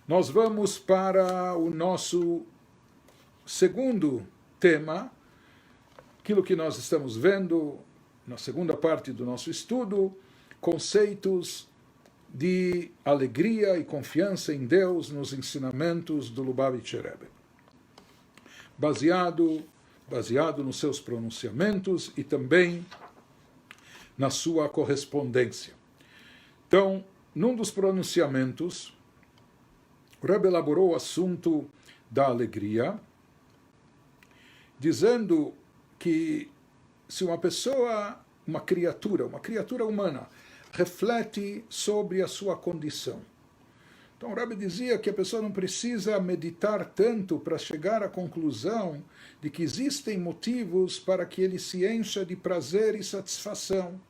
Nós vamos para o nosso segundo tema, aquilo que nós estamos vendo na segunda parte do nosso estudo, conceitos de alegria e confiança em Deus nos ensinamentos do Lubavitcher Rebbe, baseado nos seus pronunciamentos e também na sua correspondência. Então, num dos pronunciamentos, o Rebbe elaborou o assunto da alegria, dizendo que se uma pessoa, uma criatura humana, reflete sobre a sua condição. Então o Rebbe dizia que a pessoa não precisa meditar tanto para chegar à conclusão de que existem motivos para que ele se encha de prazer e satisfação. Ou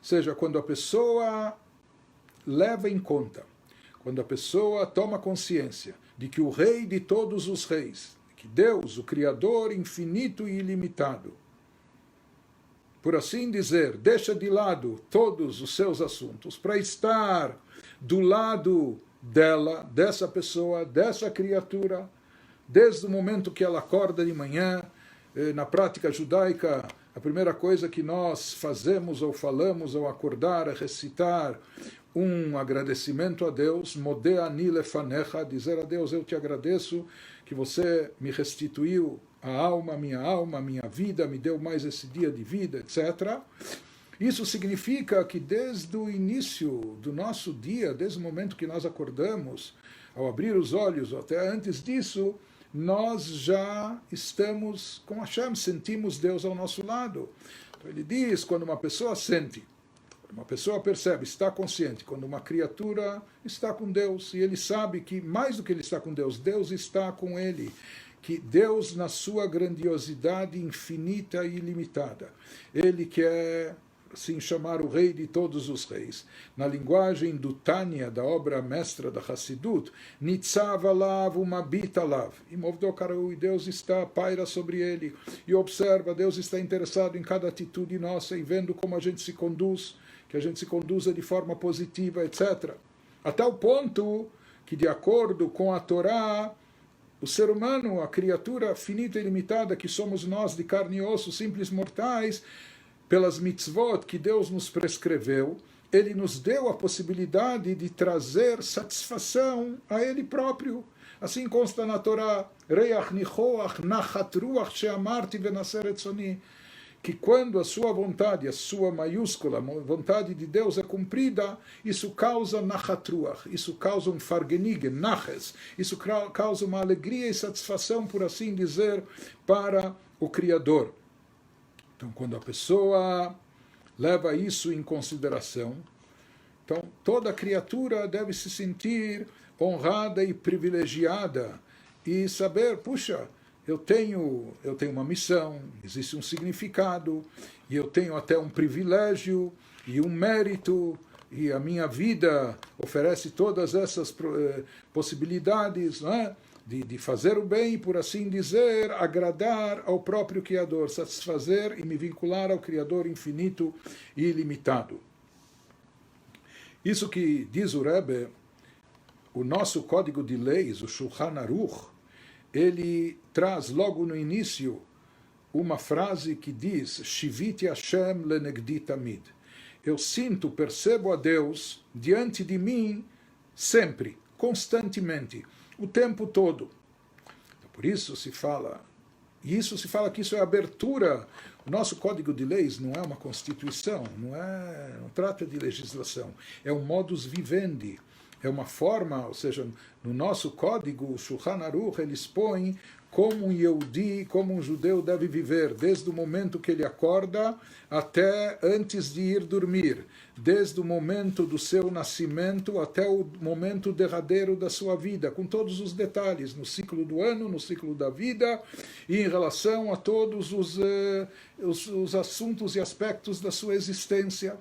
seja, quando a pessoa leva em conta, quando a pessoa toma consciência de que o Rei de todos os reis, que Deus, o Criador infinito e ilimitado, por assim dizer, deixa de lado todos os seus assuntos para estar do lado dela, dessa pessoa, dessa criatura, desde o momento que ela acorda de manhã. Na prática judaica, a primeira coisa que nós fazemos ou falamos ao acordar é recitar um agradecimento a Deus, Modeh ani lefanecha, dizer a Deus, eu te agradeço que você me restituiu a alma, minha vida, me deu mais esse dia de vida, etc. Isso significa que desde o início do nosso dia, desde o momento que nós acordamos, ao abrir os olhos, ou até antes disso, nós já estamos com Hashem, sentimos Deus ao nosso lado. Então ele diz, quando uma pessoa sente, uma pessoa percebe, está consciente, quando uma criatura está com Deus, e ele sabe que mais do que ele está com Deus, Deus está com ele, que Deus, na sua grandiosidade infinita e ilimitada, ele quer assim chamar o Rei de todos os reis. Na linguagem do Tânia, da obra mestra da Hassidut, Nitzav alav umabit alav. E Movdokarui, Deus está, paira sobre ele, e observa, Deus está interessado em cada atitude nossa, e vendo como a gente se conduz, que a gente se conduza de forma positiva, etc. Até o ponto que, de acordo com a Torá, o ser humano, a criatura finita e limitada que somos nós, de carne e osso, simples mortais, pelas mitzvot que Deus nos prescreveu, ele nos deu a possibilidade de trazer satisfação a ele próprio. Assim consta na Torá, Reach nichoach nachat ruach sheamarti venasser etzoni, que quando a sua vontade, a sua maiúscula, a vontade de Deus é cumprida, isso causa nachat ruach, isso causa um fargenigen, naches, isso causa uma alegria e satisfação, por assim dizer, para o Criador. Então, quando a pessoa leva isso em consideração, então toda criatura deve se sentir honrada e privilegiada e saber, puxa, eu tenho uma missão, existe um significado, e eu tenho até um privilégio e um mérito, e a minha vida oferece todas essas possibilidades, não é? De fazer o bem, por assim dizer, agradar ao próprio Criador, satisfazer e me vincular ao Criador infinito e ilimitado. Isso que diz o Rebbe, o nosso código de leis, o Shulchan Aruch, ele traz logo no início uma frase que diz Shiviti Hashem lenegdi tamid. Eu sinto, percebo a Deus diante de mim sempre, constantemente, o tempo todo. Então, por isso se fala que isso é abertura. O nosso código de leis não é uma constituição, não trata de legislação, é um modus vivendi. É uma forma, ou seja, no nosso código, o Shulchan Aruch, ele expõe como um Yehudi, como um judeu deve viver, desde o momento que ele acorda até antes de ir dormir, desde o momento do seu nascimento até o momento derradeiro da sua vida, com todos os detalhes, no ciclo do ano, no ciclo da vida, e em relação a todos os assuntos e aspectos da sua existência.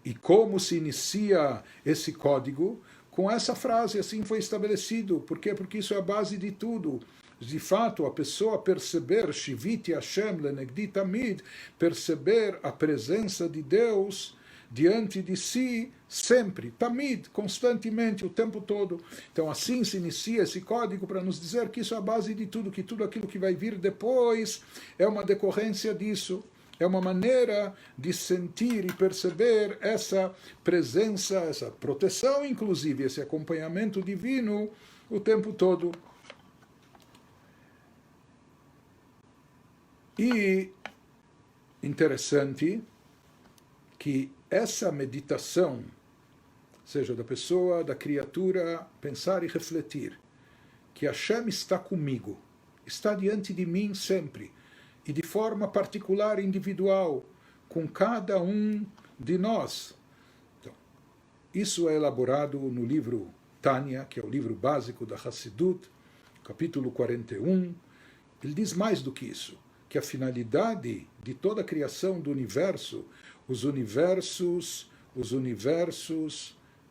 E como se inicia esse código? Com essa frase, assim foi estabelecido. Por quê? Porque isso é a base de tudo. De fato, a pessoa perceber, Shiviti Hashem lenegdi tamid, perceber a presença de Deus diante de si sempre, tamid, constantemente, o tempo todo. Então assim se inicia esse código para nos dizer que isso é a base de tudo, que tudo aquilo que vai vir depois é uma decorrência disso. É uma maneira de sentir e perceber essa presença, essa proteção, inclusive, esse acompanhamento divino o tempo todo. E interessante que essa meditação, seja da pessoa, da criatura, pensar e refletir, que Hashem está comigo, está diante de mim sempre, e de forma particular, individual, com cada um de nós. Então, isso é elaborado no livro Tânia, que é o livro básico da Hassidut, capítulo 41. Ele diz mais do que isso, que a finalidade de toda a criação do universo, os universos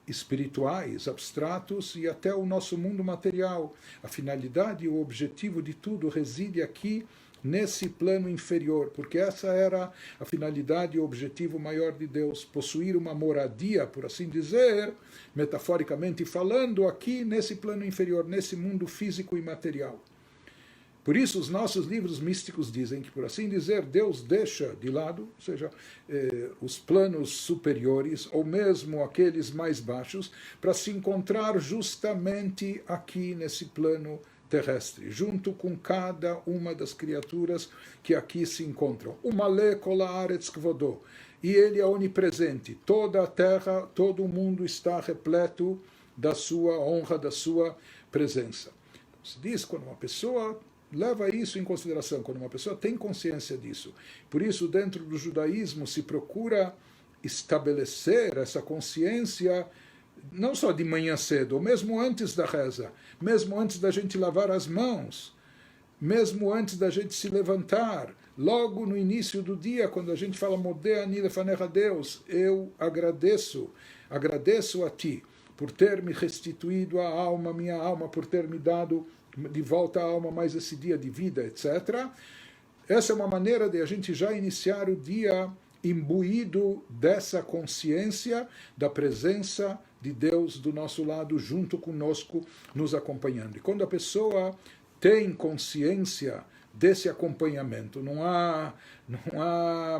espirituais, abstratos e até o nosso mundo material, a finalidade e o objetivo de tudo reside aqui nesse plano inferior, porque essa era a finalidade e o objetivo maior de Deus, possuir uma moradia, por assim dizer, metaforicamente falando, aqui nesse plano inferior, nesse mundo físico e material. Por isso, os nossos livros místicos dizem que, por assim dizer, Deus deixa de lado, ou seja, os planos superiores, ou mesmo aqueles mais baixos, para se encontrar justamente aqui nesse plano terrestre, junto com cada uma das criaturas que aqui se encontram. O Malé Kol Haaretz Kvodo. E ele é onipresente. Toda a terra, todo o mundo está repleto da sua honra, da sua presença. Se diz, quando uma pessoa leva isso em consideração, quando uma pessoa tem consciência disso. Por isso, dentro do judaísmo, se procura estabelecer essa consciência não só de manhã cedo, ou mesmo antes da reza, mesmo antes da gente lavar as mãos, mesmo antes da gente se levantar, logo no início do dia, quando a gente fala Modeh ani lefanecha Deus, eu agradeço a Ti por ter me restituído a alma, minha alma, por ter me dado de volta a alma mais esse dia de vida, etc. Essa é uma maneira de a gente já iniciar o dia imbuído dessa consciência da presença de Deus do nosso lado, junto conosco, nos acompanhando. E quando a pessoa tem consciência desse acompanhamento, não há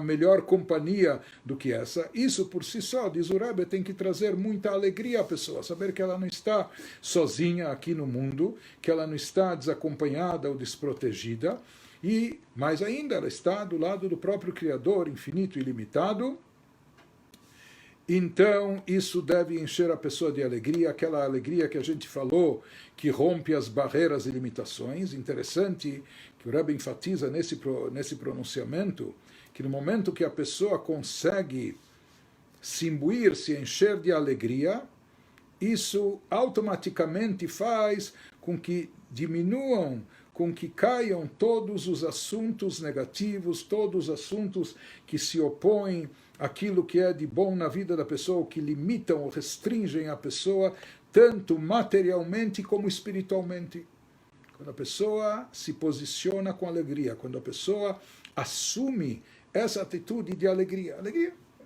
melhor companhia do que essa. Isso por si só, diz o Rebbe, tem que trazer muita alegria à pessoa, saber que ela não está sozinha aqui no mundo, que ela não está desacompanhada ou desprotegida, e, mais ainda, ela está do lado do próprio Criador, infinito e ilimitado. Então, isso deve encher a pessoa de alegria, aquela alegria que a gente falou, que rompe as barreiras e limitações. Interessante que o Rebbe enfatiza nesse pronunciamento, que no momento que a pessoa consegue se imbuir, se encher de alegria, isso automaticamente faz com que diminuam, com que caiam todos os assuntos negativos, todos os assuntos que se opõem àquilo que é de bom na vida da pessoa, que limitam ou restringem a pessoa, tanto materialmente como espiritualmente. Quando a pessoa se posiciona com alegria, quando a pessoa assume essa atitude de alegria,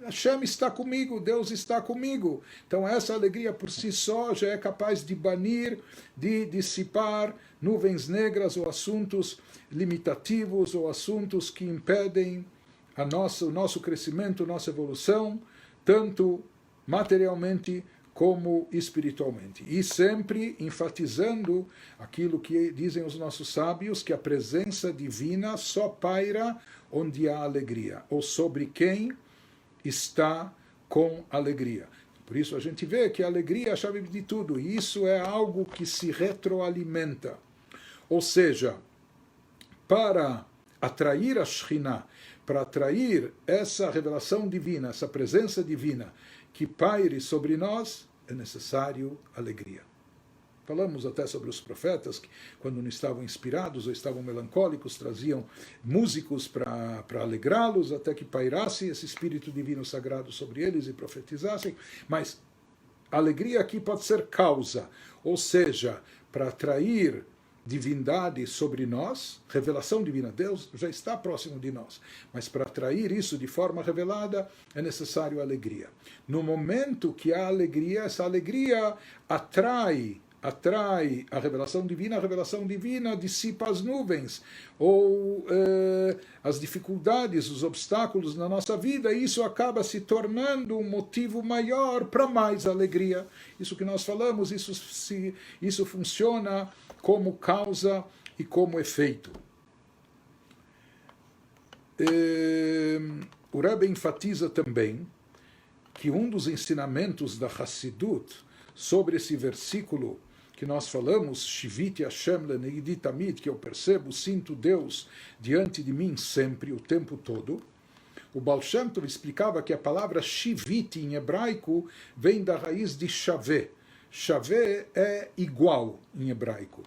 Hashem está comigo, Deus está comigo. Então essa alegria por si só já é capaz de banir, de dissipar nuvens negras ou assuntos limitativos ou assuntos que impedem o nosso crescimento, nossa evolução, tanto materialmente como espiritualmente. E sempre enfatizando aquilo que dizem os nossos sábios, que a presença divina só paira onde há alegria, ou sobre quem está com alegria. Por isso a gente vê que a alegria é a chave de tudo, e isso é algo que se retroalimenta. Ou seja, para atrair a Shekhinah, para atrair essa revelação divina, essa presença divina que paire sobre nós, é necessário alegria. Falamos até sobre os profetas, que quando não estavam inspirados ou estavam melancólicos, traziam músicos para alegrá-los, até que pairasse esse espírito divino sagrado sobre eles e profetizassem. Mas a alegria aqui pode ser causa, ou seja, para atrair divindade sobre nós, revelação divina, Deus já está próximo de nós, mas para atrair isso de forma revelada é necessário alegria. No momento que há alegria, essa alegria atrai a revelação divina dissipa as nuvens, ou as dificuldades, os obstáculos na nossa vida, e isso acaba se tornando um motivo maior para mais alegria. Isso que nós falamos, isso funciona como causa e como efeito. O Rebbe enfatiza também que um dos ensinamentos da Hassidut sobre esse versículo que nós falamos, Shiviti Hashem lenegdi tamid, que eu percebo, sinto Deus diante de mim sempre, o tempo todo. O Baal Shem Tov explicava que a palavra Shiviti em hebraico vem da raiz de Shaveh. Shaveh é igual em hebraico.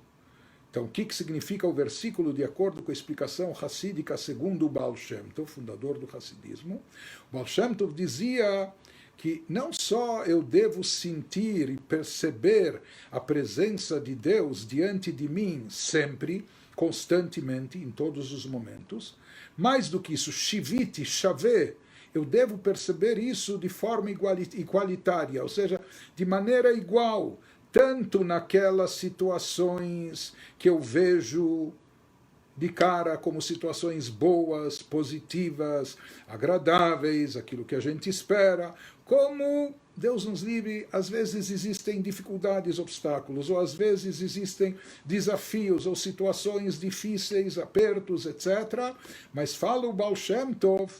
Então, o que significa o versículo de acordo com a explicação hassídica segundo o Baal Shem Tov, fundador do Hassidismo? O Baal Shem Tov dizia que não só eu devo sentir e perceber a presença de Deus diante de mim sempre, constantemente, em todos os momentos, mais do que isso, shiviti, shaveh, eu devo perceber isso de forma igualitária, ou seja, de maneira igual, tanto naquelas situações que eu vejo de cara como situações boas, positivas, agradáveis, aquilo que a gente espera, como, Deus nos livre, às vezes existem dificuldades, obstáculos, ou às vezes existem desafios ou situações difíceis, apertos, etc. Mas fala o Baal Shem Tov,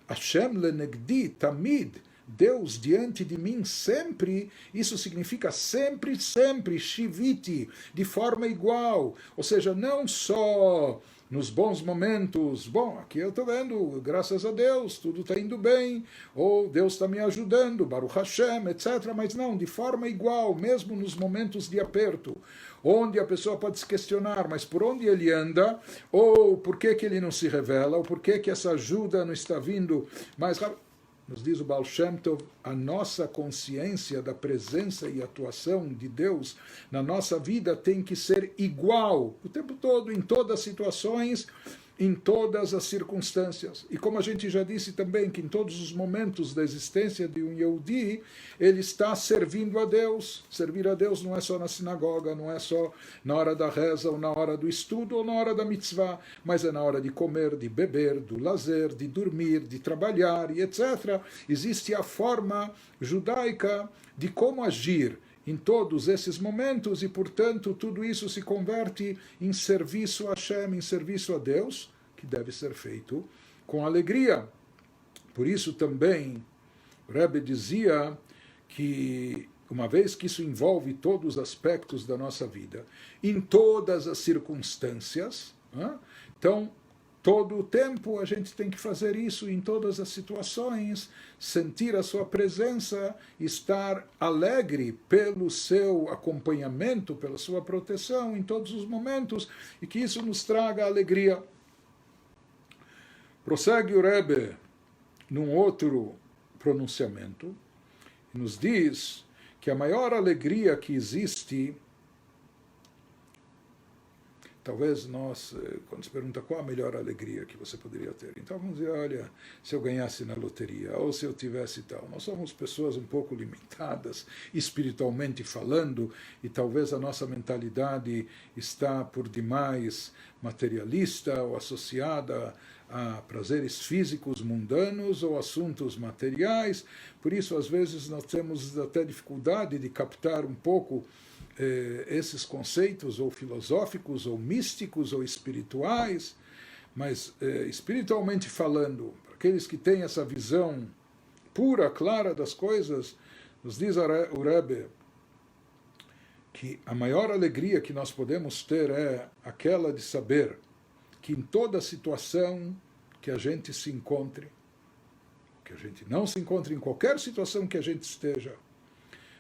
Hashem lenegdi tamid, Deus diante de mim sempre, isso significa sempre, sempre, shiviti, de forma igual, ou seja, não só nos bons momentos, bom, aqui eu estou vendo, graças a Deus, tudo está indo bem, ou Deus está me ajudando, Baruch Hashem, etc., mas não, de forma igual, mesmo nos momentos de aperto, onde a pessoa pode se questionar, mas por onde ele anda, ou por que ele não se revela, ou por que essa ajuda não está vindo mais rápido. Nos diz o Baal Shem Tov, a nossa consciência da presença e atuação de Deus na nossa vida tem que ser igual, o tempo todo, em todas as situações, em todas as circunstâncias. E como a gente já disse também, que em todos os momentos da existência de um Yehudi, ele está servindo a Deus. Servir a Deus não é só na sinagoga, não é só na hora da reza, ou na hora do estudo, ou na hora da mitzvah, mas é na hora de comer, de beber, do lazer, de dormir, de trabalhar, e etc. Existe a forma judaica de como agir em todos esses momentos, e, portanto, tudo isso se converte em serviço a Hashem, em serviço a Deus, que deve ser feito com alegria. Por isso também, o Rebbe dizia que, uma vez que isso envolve todos os aspectos da nossa vida, em todas as circunstâncias, então, todo o tempo a gente tem que fazer isso em todas as situações, sentir a sua presença, estar alegre pelo seu acompanhamento, pela sua proteção em todos os momentos, e que isso nos traga alegria. Prossegue o Rebbe num outro pronunciamento, e nos diz que a maior alegria que existe. Talvez nós, quando se pergunta qual a melhor alegria que você poderia ter, então vamos dizer, olha, se eu ganhasse na loteria, ou se eu tivesse tal. Nós somos pessoas um pouco limitadas, espiritualmente falando, e talvez a nossa mentalidade está por demais materialista ou associada a prazeres físicos mundanos ou assuntos materiais. Por isso, às vezes, nós temos até dificuldade de captar um pouco esses conceitos ou filosóficos, ou místicos, ou espirituais, mas espiritualmente falando, para aqueles que têm essa visão pura, clara das coisas, nos diz o Rebbe que a maior alegria que nós podemos ter é aquela de saber que em toda situação que a gente se encontre, que a gente não se encontre, em qualquer situação que a gente esteja,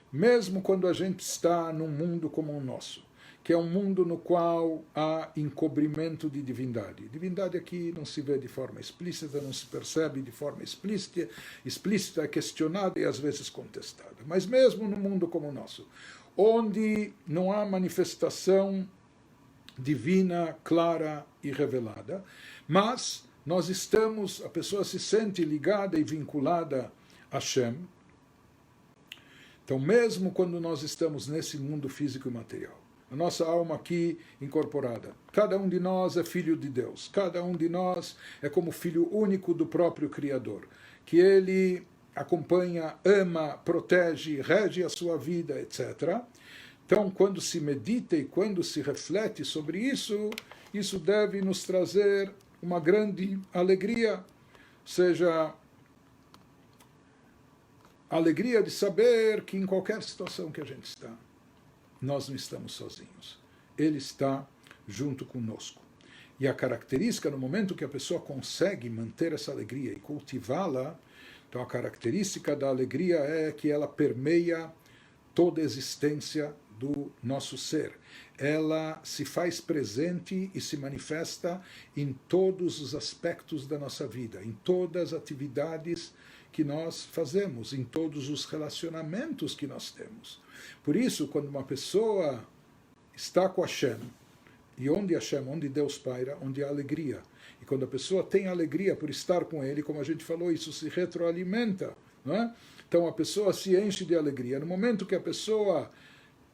mesmo quando a gente está num mundo como o nosso, que é um mundo no qual há encobrimento de divindade. Divindade aqui não se vê de forma explícita, não se percebe de forma explícita, é questionada e às vezes contestada. Mas mesmo num mundo como o nosso, onde não há manifestação divina, clara e revelada, mas nós estamos, a pessoa se sente ligada e vinculada a Hashem. Então, mesmo quando nós estamos nesse mundo físico e material, a nossa alma aqui incorporada, cada um de nós é filho de Deus, cada um de nós é como filho único do próprio Criador, que ele acompanha, ama, protege, rege a sua vida, etc. Então, quando se medita e quando se reflete sobre isso, isso deve nos trazer uma grande alegria, ou seja, a alegria de saber que em qualquer situação que a gente está, nós não estamos sozinhos. Ele está junto conosco. E a característica, no momento que a pessoa consegue manter essa alegria e cultivá-la, então a característica da alegria é que ela permeia toda a existência do nosso ser. Ela se faz presente e se manifesta em todos os aspectos da nossa vida, em todas as atividades que nós fazemos, em todos os relacionamentos que nós temos. Por isso, quando uma pessoa está com Hashem, e onde Hashem, onde Deus paira, onde há alegria. E quando a pessoa tem alegria por estar com Ele, como a gente falou, isso se retroalimenta, não é? Então a pessoa se enche de alegria. No momento que a pessoa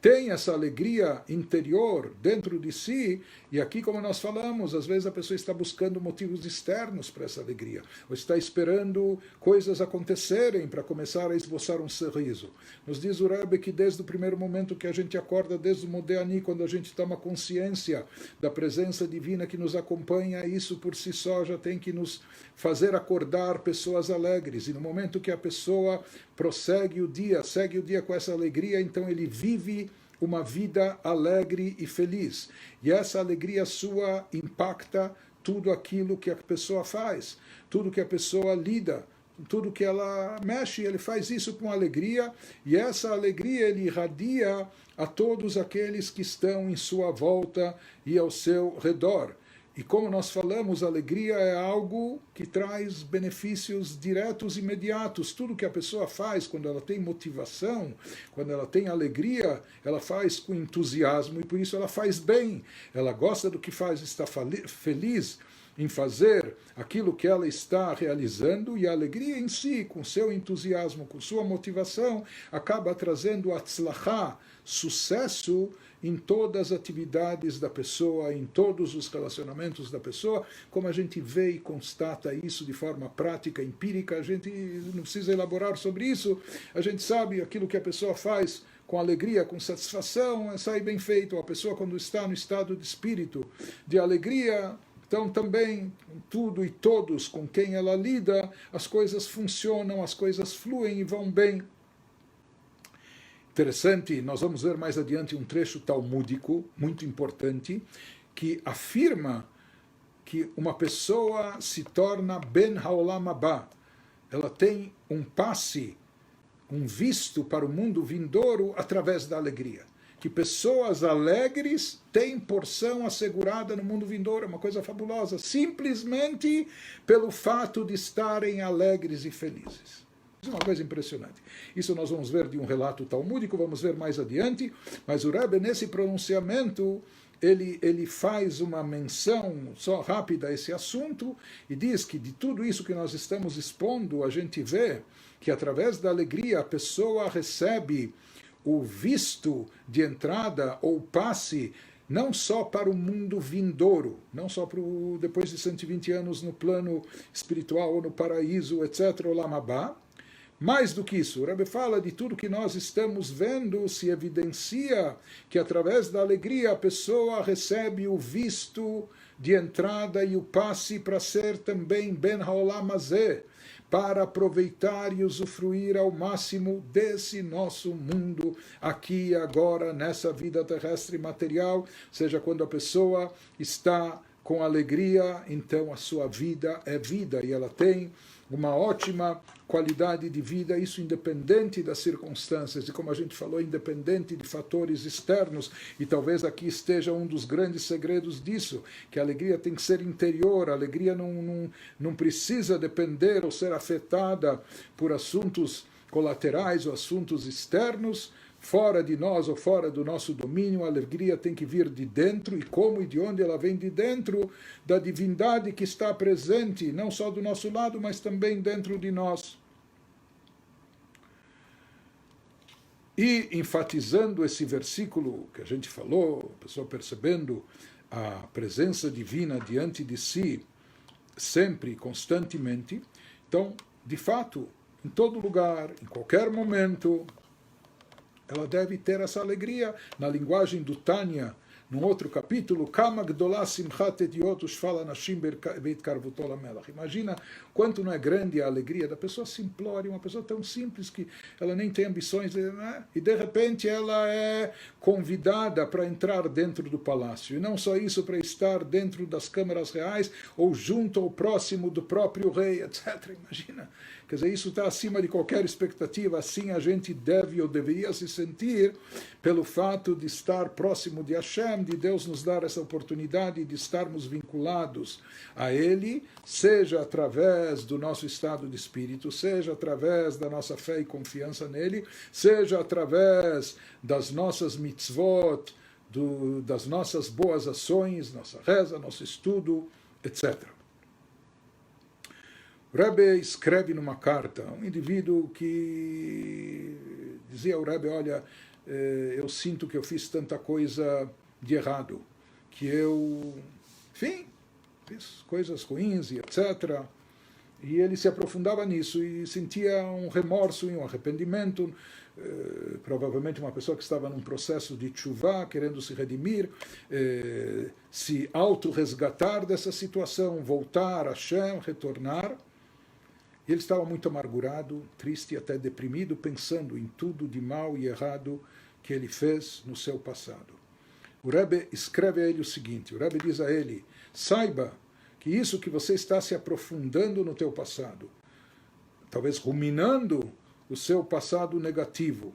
tem essa alegria interior dentro de si, e aqui, como nós falamos, às vezes a pessoa está buscando motivos externos para essa alegria, ou está esperando coisas acontecerem para começar a esboçar um sorriso. Nos diz o Rebbe que desde o primeiro momento que a gente acorda, desde o Modéani, quando a gente toma consciência da presença divina que nos acompanha, isso por si só já tem que nos fazer acordar pessoas alegres. E no momento que a pessoa prossegue o dia, segue o dia com essa alegria, então ele vive uma vida alegre e feliz. E essa alegria sua impacta tudo aquilo que a pessoa faz, tudo que a pessoa lida, tudo que ela mexe, ele faz isso com alegria, e essa alegria ele irradia a todos aqueles que estão em sua volta e ao seu redor. E como nós falamos, a alegria é algo que traz benefícios diretos e imediatos. Tudo que a pessoa faz, quando ela tem motivação, quando ela tem alegria, ela faz com entusiasmo e por isso ela faz bem. Ela gosta do que faz, está feliz em fazer aquilo que ela está realizando, e a alegria em si, com seu entusiasmo, com sua motivação, acaba trazendo atzlachá, sucesso em todas as atividades da pessoa, em todos os relacionamentos da pessoa. Como a gente vê e constata isso de forma prática, empírica, a gente não precisa elaborar sobre isso, a gente sabe aquilo que a pessoa faz com alegria, com satisfação, sai bem feito. A pessoa, quando está no estado de espírito de alegria, então também tudo e todos com quem ela lida, as coisas funcionam, as coisas fluem e vão bem. Interessante, nós vamos ver mais adiante um trecho talmúdico muito importante que afirma que uma pessoa se torna ben haolam haba. Ela tem um passe, um visto para o mundo vindouro através da alegria. Que pessoas alegres têm porção assegurada no mundo vindouro, é uma coisa fabulosa, simplesmente pelo fato de estarem alegres e felizes. Isso é uma coisa impressionante. Isso nós vamos ver de um relato talmúdico, vamos ver mais adiante, mas o Rebbe, nesse pronunciamento, ele faz uma menção só rápida a esse assunto e diz que de tudo isso que nós estamos expondo, a gente vê que através da alegria a pessoa recebe o visto de entrada ou passe não só para o mundo vindouro, não só para depois de 120 anos no plano espiritual ou no paraíso, etc., Olam Haba. Mais do que isso, o Rebbe fala de tudo que nós estamos vendo, se evidencia que através da alegria a pessoa recebe o visto de entrada e o passe para ser também Ben Haolam Hazeh, para aproveitar e usufruir ao máximo desse nosso mundo aqui e agora, nessa vida terrestre material. Ou seja, quando a pessoa está com alegria, então a sua vida é vida e ela tem uma ótima qualidade de vida, isso independente das circunstâncias, e como a gente falou, independente de fatores externos, e talvez aqui esteja um dos grandes segredos disso, que a alegria tem que ser interior, a alegria não precisa depender ou ser afetada por assuntos colaterais ou assuntos externos. fora de nós ou fora do nosso domínio, a alegria tem que vir de dentro, e como e de onde ela vem? De dentro da divindade que está presente, não só do nosso lado, mas também dentro de nós. E enfatizando esse versículo que a gente falou, a pessoa percebendo a presença divina diante de si, sempre, constantemente, então, de fato, em todo lugar, em qualquer momento, ela deve ter essa alegria. Na linguagem do Tânia, num outro capítulo, Kama gdolá simchat ediot ushfal anashim beitkarvuto lamelach. Imagina quanto não é grande a alegria da pessoa simplória, uma pessoa tão simples que ela nem tem ambições, né? E de repente ela é convidada para entrar dentro do palácio. E não só isso, para estar dentro das câmaras reais ou junto ou próximo do próprio rei, etc. Imagina. Quer dizer, isso está acima de qualquer expectativa. Assim a gente deve ou deveria se sentir pelo fato de estar próximo de Hashem, de Deus nos dar essa oportunidade de estarmos vinculados a Ele, seja através do nosso estado de espírito, seja através da nossa fé e confiança nele, seja através das nossas mitzvot, das nossas boas ações, nossa reza, nosso estudo, etc. O Rebbe escreve numa carta, um indivíduo que dizia ao Rebbe, olha, eu sinto que eu fiz tanta coisa de errado, que eu, enfim, fiz coisas ruins e etc. E ele se aprofundava nisso e sentia um remorso e um arrependimento, provavelmente uma pessoa que estava num processo de tshuva, querendo se redimir, se auto-resgatar dessa situação, voltar a Hashem, retornar. E ele estava muito amargurado, triste e até deprimido, pensando em tudo de mal e errado que ele fez no seu passado. O Rebbe escreve a ele o seguinte, o Rebbe diz a ele, saiba que isso que você está se aprofundando no teu passado, talvez ruminando o seu passado negativo,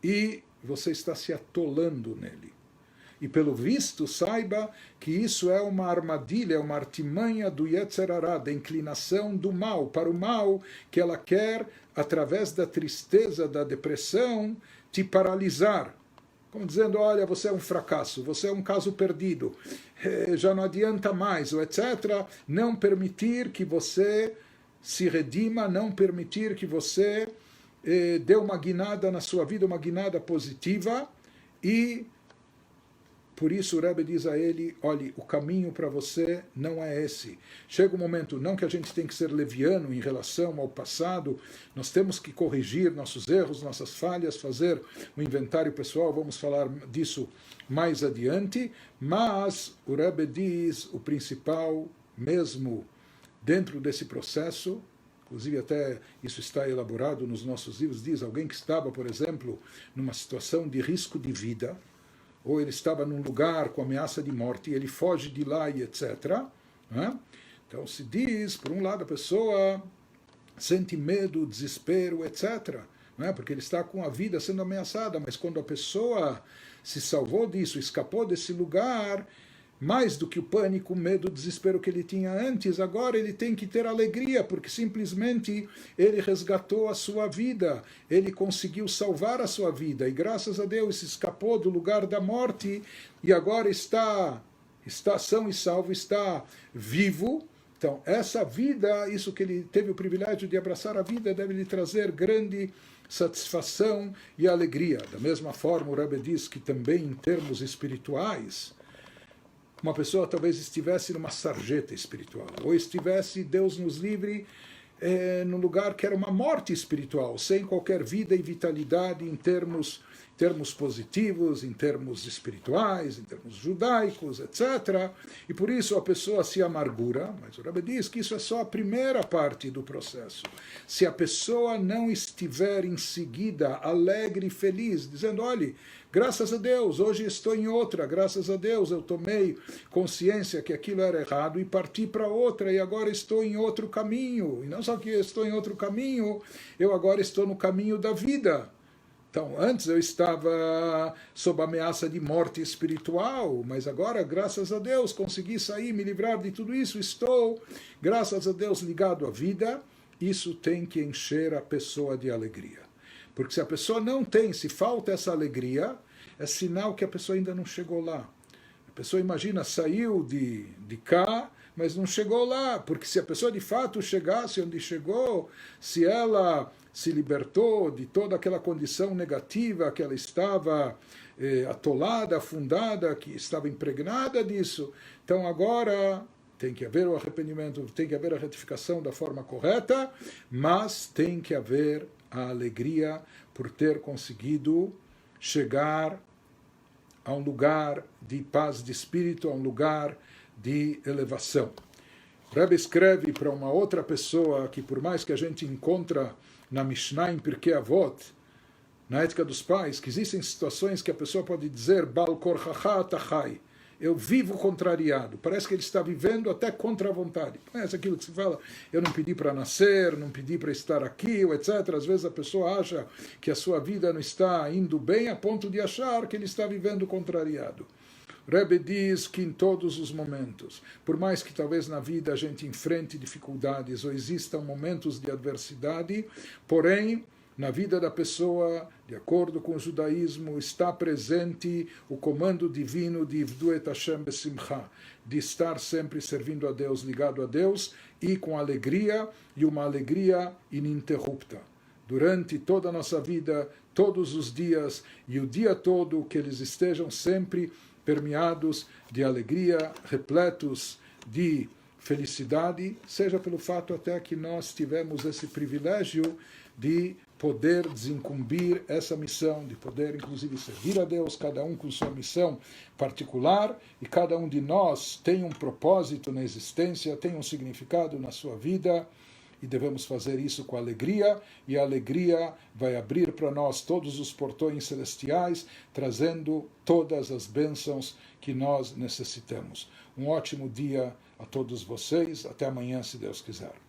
e você está se atolando nele. E pelo visto, saiba que isso é uma armadilha, é uma artimanha do Yetzer Hara, da inclinação do mal, para o mal que ela quer, através da tristeza, da depressão, te paralisar. Como dizendo, olha, você é um fracasso, você é um caso perdido, já não adianta mais, ou etc. Não permitir que você se redima, não permitir que você dê uma guinada na sua vida, uma guinada positiva, e por isso o Rebbe diz a ele, olhe, o caminho para você não é esse. Chega um momento, não que a gente tem que ser leviano em relação ao passado, nós temos que corrigir nossos erros, nossas falhas, fazer um inventário pessoal, vamos falar disso mais adiante, mas o Rebbe diz o principal mesmo dentro desse processo, inclusive até isso está elaborado nos nossos livros, diz alguém que estava, por exemplo, numa situação de risco de vida, ou ele estava num lugar com ameaça de morte, e ele foge de lá e etc. Né? Então se diz, por um lado, a pessoa sente medo, desespero, etc. Né? Porque ele está com a vida sendo ameaçada, mas quando a pessoa se salvou disso, escapou desse lugar, mais do que o pânico, o medo, o desespero que ele tinha antes, agora ele tem que ter alegria, porque simplesmente ele resgatou a sua vida, ele conseguiu salvar a sua vida, e graças a Deus escapou do lugar da morte, e agora está são e salvo, está vivo. Então, essa vida, isso que ele teve o privilégio de abraçar a vida, deve lhe trazer grande satisfação e alegria. Da mesma forma, o Rebbe diz que também em termos espirituais, uma pessoa talvez estivesse numa sarjeta espiritual, ou estivesse, Deus nos livre, num lugar que era uma morte espiritual, sem qualquer vida e vitalidade em termos positivos, em termos espirituais, em termos judaicos, etc. E por isso a pessoa se amargura, mas o Rebbe diz que isso é só a primeira parte do processo. Se a pessoa não estiver em seguida alegre e feliz, dizendo, olhe, graças a Deus, hoje estou em outra, graças a Deus eu tomei consciência que aquilo era errado e parti para outra, e agora estou em outro caminho. E não só que eu estou em outro caminho, eu agora estou no caminho da vida. Então, antes eu estava sob ameaça de morte espiritual, mas agora, graças a Deus, consegui sair, me livrar de tudo isso, estou, graças a Deus, ligado à vida. Isso tem que encher a pessoa de alegria. Porque se a pessoa não tem, se falta essa alegria, é sinal que a pessoa ainda não chegou lá. A pessoa, imagina, saiu de cá, mas não chegou lá, porque se a pessoa de fato chegasse onde chegou, se ela se libertou de toda aquela condição negativa que ela estava atolada, afundada, que estava impregnada disso, então agora tem que haver o arrependimento, tem que haver a retificação da forma correta, mas tem que haver a alegria por ter conseguido chegar a um lugar de paz de espírito, a um lugar de elevação. O Rebbe escreve para uma outra pessoa que, por mais que a gente encontra na Mishnah em Pirkei Avot, na ética dos pais, que existem situações que a pessoa pode dizer Bal korchacha atachai, eu vivo contrariado, parece que ele está vivendo até contra a vontade. Parece aquilo que se fala, eu não pedi para nascer, não pedi para estar aqui, etc. Às vezes a pessoa acha que a sua vida não está indo bem a ponto de achar que ele está vivendo contrariado. Rebbe diz que em todos os momentos, por mais que talvez na vida a gente enfrente dificuldades ou existam momentos de adversidade, porém, na vida da pessoa, de acordo com o judaísmo, está presente o comando divino de Ivdu et Hashem besimcha, de estar sempre servindo a Deus, ligado a Deus, e com alegria, e uma alegria ininterrupta. Durante toda a nossa vida, todos os dias, e o dia todo, que eles estejam sempre permeados de alegria, repletos de felicidade, seja pelo fato até que nós tivemos esse privilégio de poder desincumbir essa missão, de poder inclusive servir a Deus, cada um com sua missão particular, e cada um de nós tem um propósito na existência, tem um significado na sua vida, e devemos fazer isso com alegria, e a alegria vai abrir para nós todos os portões celestiais, trazendo todas as bênçãos que nós necessitamos. Um ótimo dia a todos vocês, até amanhã, se Deus quiser.